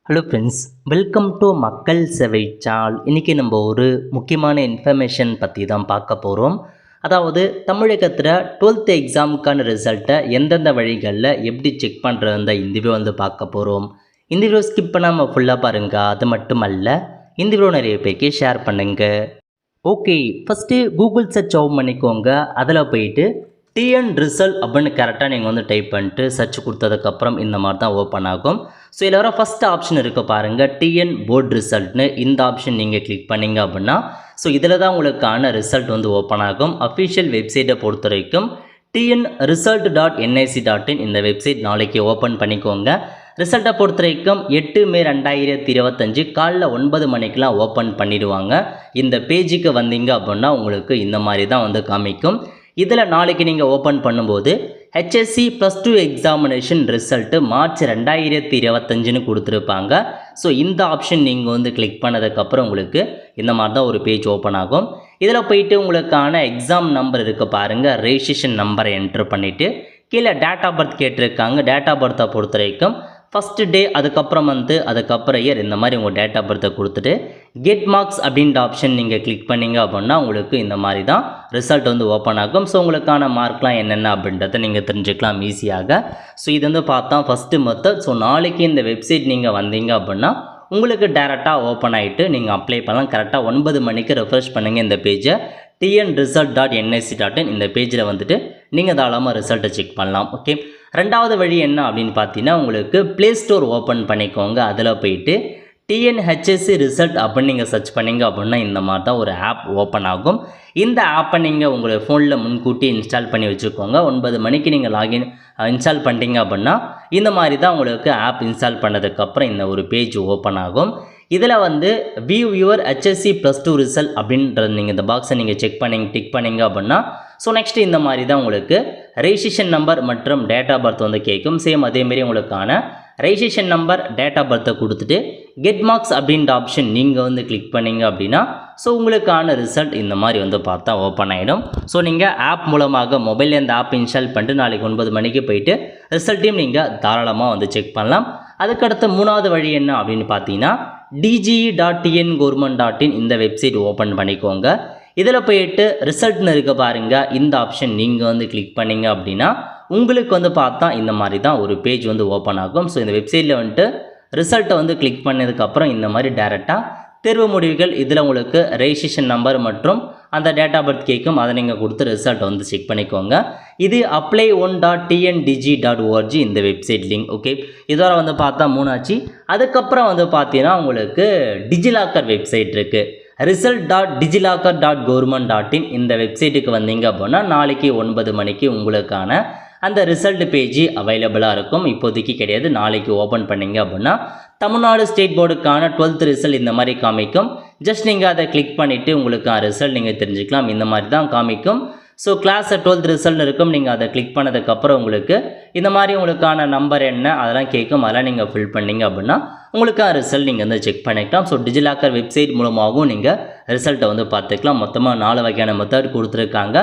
Hello friends, welcome to மக்கள் சேவை channel. இன்றைக்கி நம்ம ஒரு முக்கியமான இன்ஃபர்மேஷன் பற்றி தான் பார்க்க போகிறோம். அதாவது தமிழகத்தில் 12th எக்ஸாமுக்கான ரிசல்ட்டை எந்தெந்த வழிகளில் எப்படி செக் பண்ணுறது இந்த வீடியோ பார்க்க போகிறோம். இந்த வீடியோ ஸ்கிப் பண்ணாமல் ஃபுல்லாக பாருங்கள். அது மட்டும் அல்ல, இந்த வீடியோ நிறைய பேருக்கு ஷேர் பண்ணுங்கள். Okay, first Google search open பண்ணிக்கோங்க. அதில் போயிட்டு டிஎன் ரிசல்ட் அப்படின்னு கரெக்டாக நீங்கள் டைப் பண்ணிட்டு சர்ச் கொடுத்ததுக்கப்புறம் இந்த மாதிரி தான் ஓப்பன் ஆகும். ஸோ இதில் வர ஃபஸ்ட் ஆப்ஷன் இருக்க பாருங்கள், டிஎன் போர்ட் ரிசல்ட்னு. இந்த ஆப்ஷன் நீங்கள் கிளிக் பண்ணிங்க அப்படின்னா ஸோ இதில் தான் உங்களுக்கான ரிசல்ட் ஓப்பன் ஆகும். அஃபிஷியல் வெப்சைட்டை பொறுத்த வரைக்கும் tnresult.nic.in இந்த வெப்சைட் நாளைக்கு ஓப்பன் பண்ணிக்கோங்க. ரிசல்ட்டை பொறுத்த வரைக்கும் 8 மே 2025 காலைல 9 மணிக்கெலாம் ஓப்பன் பண்ணிடுவாங்க. இந்த பேஜுக்கு வந்தீங்க அப்படின்னா உங்களுக்கு இந்த மாதிரி தான் காமிக்கும். இதில் நாளைக்கு நீங்கள் ஓப்பன் பண்ணும்போது HSC +2 எக்ஸாமினேஷன் ரிசல்ட்டு மார்ச் 2025ன்னு கொடுத்துருப்பாங்க. ஸோ இந்த ஆப்ஷன் நீங்கள் கிளிக் பண்ணதுக்கப்புறம் உங்களுக்கு இந்த மாதிரி தான் ஒரு பேஜ் ஓப்பன் ஆகும். இதில் போயிட்டு உங்களுக்கான எக்ஸாம் நம்பர் இருக்குது பாருங்கள், ரெஜிஸ்ட்ரேஷன் நம்பரை என்ட்ரு பண்ணிவிட்டு கீழே டேட் ஆஃப் பர்த் கேட்டிருக்காங்க. டேட் ஆஃப் பர்த்தை பொறுத்த வரைக்கும் ஃபஸ்ட்டு டே, அதுக்கப்புறம் அதுக்கப்புறம் இயர், இந்த மாதிரி உங்கள் டேட் ஆஃப் பர்த்தை கொடுத்துட்டு கெட் மார்க்ஸ் அப்படின்ற ஆப்ஷன் நீங்கள் கிளிக் பண்ணிங்க அப்படின்னா உங்களுக்கு இந்த மாதிரி தான் ரிசல்ட் ஓப்பன் ஆகும். ஸோ உங்களுக்கான மார்க்லாம் என்னென்ன அப்படின்றத நீங்கள் தெரிஞ்சுக்கலாம் ஈஸியாக. ஸோ இது பார்த்தா ஃபஸ்ட்டு மெத்தட். ஸோ நாளைக்கு இந்த வெப்சைட் நீங்கள் வந்தீங்க அப்படின்னா உங்களுக்கு டேரெக்டாக ஓப்பன் ஆகிட்டு நீங்கள் அப்ளை பண்ணலாம். கரெக்டாக 9 மணிக்கு ரெஃப்ரெஷ் பண்ணுங்கள் இந்த பேஜை. tnresult.nic.in இந்த பேஜில் நீங்கள் தாராளமாக ரிசல்ட்டை செக் பண்ணலாம். ஓகே, ரெண்டாவது வழி என்ன அப்படின்னு பார்த்தீங்கன்னா உங்களுக்கு ப்ளே ஸ்டோர் ஓப்பன் பண்ணிக்கோங்க. அதில் போயிட்டு TNHSC ரிசல்ட் அப்படின்னு நீங்கள் சர்ச் பண்ணிங்க அப்படின்னா இந்த மாதிரி தான் ஒரு ஆப் ஓப்பன் ஆகும். இந்த ஆப்பை நீங்கள் உங்களுடைய ஃபோனில் முன்கூட்டி இன்ஸ்டால் பண்ணி வச்சுக்கோங்க. 9 மணிக்கு நீங்கள் லாகின் இன்ஸ்டால் பண்ணிட்டீங்க அப்படின்னா இந்த மாதிரி தான் உங்களுக்கு ஆப் இன்ஸ்டால் பண்ணதுக்கப்புறம் இந்த ஒரு பேஜ் ஓப்பன் ஆகும். இதில் வியூ யுவர் HSC +2 ரிசல்ட் அப்படின்றது நீங்கள் இந்த பாக்ஸை நீங்கள் டிக் பண்ணிங்க அப்படின்னா ஸோ நெக்ஸ்ட் இந்த மாதிரி தான் உங்களுக்கு ரெஜிஸ்ட்ரேஷன் நம்பர் மற்றும் டேட் ஆஃப் பர்த் கேட்கும். சேம் அதேமாரி உங்களுக்கான ரெஜிஸ்ட்ரேஷன் நம்பர் டேட் ஆஃப் பர்த்தை கொடுத்துட்டு கெட் மார்க்ஸ் அப்படின்ற ஆப்ஷன் நீங்கள் கிளிக் பண்ணிங்க அப்படின்னா ஸோ உங்களுக்கான ரிசல்ட் இந்த மாதிரி பார்த்தா ஓப்பன் ஆகிடும். ஸோ நீங்கள் ஆப் மூலமாக மொபைலில் இந்த ஆப் இன்ஸ்டால் பண்ணிட்டு நாளைக்கு 9 மணிக்கு போயிட்டு ரிசல்ட்டையும் நீங்கள் தாராளமாக செக் பண்ணலாம். அதுக்கடுத்து மூணாவது வழி என்ன அப்படின்னு பார்த்தீங்கன்னா dge.tngovernment.in இந்த வெப்சைட் ஓப்பன் பண்ணிக்கோங்க. இதில் போயிட்டு ரிசல்ட்னு இருக்க பாருங்கள், இந்த ஆப்ஷன் நீங்கள் கிளிக் பண்ணிங்க அப்படின்னா உங்களுக்கு பார்த்தா இந்த மாதிரி தான் ஒரு பேஜ் ஓப்பன் ஆகும். ஸோ இந்த வெப்சைட்டில் ரிசல்ட்டை கிளிக் பண்ணதுக்கப்புறம் இந்த மாதிரி டேரெக்டாக தேர்வு முடிவுகள், இதில் உங்களுக்கு ரெஜிஸ்ட்ரேஷன் நம்பர் மற்றும் அந்த டேட் ஆஃப் பர்த் கேட்கும். அதை நீங்கள் கொடுத்து ரிசல்ட் செக் பண்ணிக்கோங்க. இது apply1.tndg.org இந்த வெப்சைட் லிங்க். ஓகே, இதோட பார்த்தா 3 ஆச்சு. அதுக்கப்புறம் பார்த்தீங்கன்னா உங்களுக்கு டிஜிலாக்கர் வெப்சைட் இருக்குது. result.digilocker.government.in இந்த வெப்சைட்டுக்கு வந்தீங்க அப்படின்னா நாளைக்கு 9 மணிக்கு உங்களுக்கான அந்த ரிசல்ட் பேஜ் அவைலபிளாக இருக்கும். இப்போதைக்கு கிடையாது, நாளைக்கு ஓப்பன் பண்ணிங்க அப்படின்னா தமிழ்நாடு ஸ்டேட் போர்டுக்கான 12th ரிசல்ட் இந்த மாதிரி காமிக்கும். ஜஸ்ட் நீங்கள் அதை கிளிக் பண்ணிவிட்டு உங்களுக்கான ரிசல்ட் நீங்கள் தெரிஞ்சுக்கலாம். இந்த மாதிரி தான் காமிக்கும். ஸோ கிளாஸ் 12th ரிசல்ட் இருக்கும். நீங்கள் அதை கிளிக் பண்ணதுக்கப்புறம் உங்களுக்கு இந்த மாதிரி உங்களுக்கான நம்பர் என்ன அதெல்லாம் கேட்கும். அதெல்லாம் நீங்கள் ஃபில் பண்ணிங்க அப்படின்னா உங்களுக்கான ரிசல்ட் நீங்கள் செக் பண்ணிக்கலாம். ஸோ டிஜிலாக்கர் வெப்சைட் மூலமாகவும் நீங்கள் ரிசல்ட்டை பார்த்துக்கலாம். மொத்தமாக 4 வகையான மெத்தட் கொடுத்துருக்காங்க.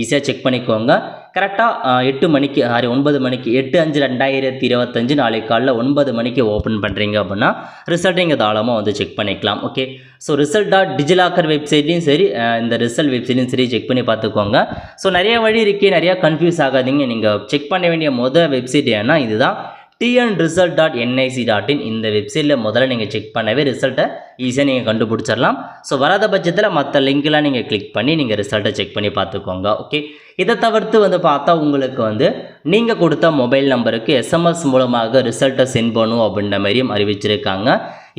ஈஸியாக செக் பண்ணிக்கோங்க. கரெக்டாக 8 மணிக்கு 9 மணிக்கு 8/5/2025 நாளைக்கு காலைல 9 மணிக்கு ஓப்பன் பண்ணுறீங்க அப்படின்னா ரிசல்ட் நீங்கள் தாராளமாக செக் பண்ணிக்கலாம். ஓகே, ஸோ result.digilocker வெப்சைட்லையும் சரி, இந்த ரிசல்ட் வெப்சைட்லையும் சரி செக் பண்ணி பார்த்துக்கோங்க. ஸோ நிறைய வழி இருக்குது, நிறையா கன்ஃபியூஸ் ஆகாதீங்க. நீங்கள் செக் பண்ண வேண்டிய வெப்சைட் ஏன்னா இதுதான் tnresult.nic.in இந்த வெப்சைட்டில் முதல்ல நீங்கள் செக் பண்ணவே ரிசல்ட்டை ஈஸியாக நீங்கள் கண்டுபிடிச்சிடலாம். ஸோ வராத பட்சத்தில் மற்ற லிங்க்லாம் நீங்கள் கிளிக் பண்ணி நீங்கள் ரிசல்ட்டை செக் பண்ணி பார்த்துக்கோங்க. ஓகே, இதை தவிர்த்து பார்த்தா உங்களுக்கு நீங்கள் கொடுத்த மொபைல் நம்பருக்கு SMS மூலமாக ரிசல்ட்டை சென்ட் பண்ணும் அப்படின்ற மாதிரியும் அறிவிச்சிருக்காங்க.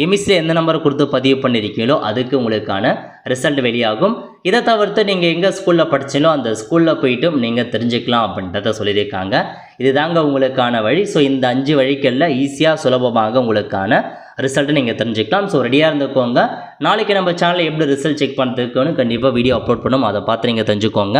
எமிஸில் எந்த நம்பர் கொடுத்து பதிவு பண்ணியிருக்கீங்களோ அதுக்கு உங்களுக்கான ரிசல்ட் வெளியாகும். இதை தவிர்த்து நீங்கள் எங்கே ஸ்கூலில் படிச்சீங்களோ அந்த ஸ்கூலில் போய்ட்டு நீங்கள் தெரிஞ்சுக்கலாம் அப்படின்றத சொல்லியிருக்காங்க. இதுதாங்க உங்களுக்கான வழி. ஸோ இந்த 5 வழிகளில் ஈஸியாக சுலபமாக உங்களுக்கான ரிசல்ட்டை நீங்கள் தெரிஞ்சுக்கலாம். ஸோ ரெடியாக இருந்துக்கோங்க. நாளைக்கு நம்ம சேனலில் எப்படி ரிசல்ட் செக் பண்ணுறதுக்குன்னு கண்டிப்பாக வீடியோ அப்லோட் பண்ணும். அதை பார்த்து நீங்கள் தெரிஞ்சுக்கோங்க.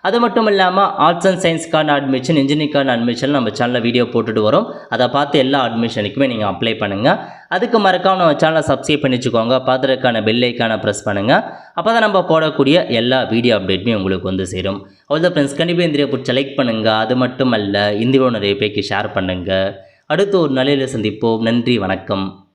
அது மட்டும் இல்லாமல் ஆர்ட்ஸ் அண்ட் சயின்ஸ்க்கான அட்மிஷன், இன்ஜினியரிங்கான அட்மிஷன் நம்ம சேனலில் வீடியோ போட்டுட்டு வரோம். அதை பார்த்து எல்லா அட்மிஷனுக்குமே நீங்கள் அப்ளை பண்ணுங்கள். அதுக்கு மறக்காமல் நம்ம சேனலை சப்ஸ்கிரைப் பண்ணி வச்சுக்கோங்க. பார்த்துறதுக்கான பெல் ஐக்கானை ப்ரெஸ் பண்ணுங்கள். அப்போ தான் நம்ம போடக்கூடிய எல்லா வீடியோ அப்டேட்டுமே உங்களுக்கு சேரும். அவ்வளோ ஃப்ரெண்ட்ஸ், கண்டிப்பாக இந்த வீடியோ பிடிச்ச லைக் பண்ணுங்கள். அது மட்டும் அல்ல, இந்த வீடியோ நிறைய பேருக்கு ஷேர் பண்ணுங்கள். அடுத்து ஒரு நிலையில் சந்திப்போம். நன்றி, வணக்கம்.